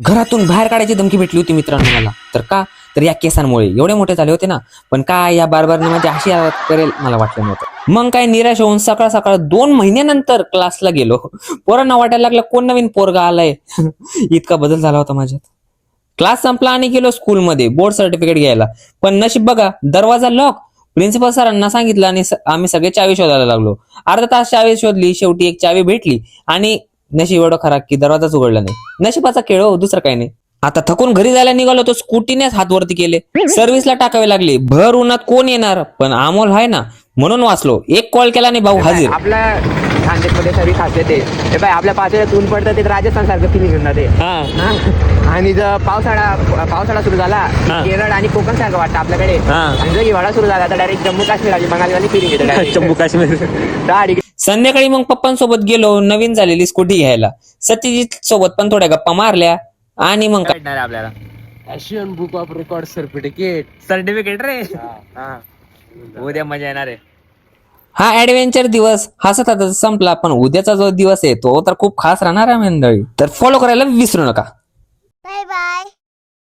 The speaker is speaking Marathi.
घरातून बाहेर काढायची धमकी भेटली होती मित्रांनो मला. तर का तर या केसांमुळे एवढे मोठे झाले होते ना. पण काय या बारबारने माझी अशी हालत करेल मला वाटलं नव्हतं. मग काय निराश होऊन सकाळ सकाळ 2 महिन्यानंतर क्लासला गेलो. पोरांना वाटायला लागलं कोण नवीन पोरगा आलाय. इतका बदल झाला होता माझ्यात. क्लास संपला आणि गेलो स्कूलमध्ये बोर्ड सर्टिफिकेट घ्यायला. पण नशीब बघा दरवाजा लॉक. प्रिन्सिपल सरांना सांगितलं आणि आम्ही सगळे चावी शोधायला लागलो. अर्धा तास चावी शोधली, शेवटी एक चावी भेटली आणि नशीब एवढं खराब की दरवाजाच उघडला नाही. नशिबाचा खेळ हो, दुसरं काही नाही. आता थकून घरी जायला निघालो तो स्कूटीनेच हात वरती केले. सर्व्हिसला टाकावे लागले. भर उन्हात कोण येणार, पण अमोल आहे ना म्हणून वाचलो. एक कॉल केला नाही भाऊ हाजीर. आपल्या खानदेशमध्ये सर्विस खासियत आहे. हे पाय आपल्या पाचव्यात ऊन पडतं ते राजस्थान सारखं फिलिंग येऊन जाते. आणि जर पावसाळा सुरू झाला केरळ आणि कोकण सारखं वाटतं आपल्याकडे. आणि जर हिवाळा सुरू झाला तर डायरेक्ट जम्मू काश्मीर आणि बंगाली फिलिंग येते. जम्मू काश्मीर. संध्याकाळी मग पप्पांसोबत गेलो नवीन झालेली स्कूटी घ्यायला. सत्यजित सोबत पण थोड्या गप्पा मारल्या आणि मग काय आपल्याला Asian book of record certificate रे. उद्या मजा येणार आहे. हा ऍडव्हेंचर दिवस हसत हसत संपला. पण उद्याचा जो दिवस आहे तो तर खूप खास राहणार आहे मंडळी. तर फॉलो करायला विसरू नका. Bye bye.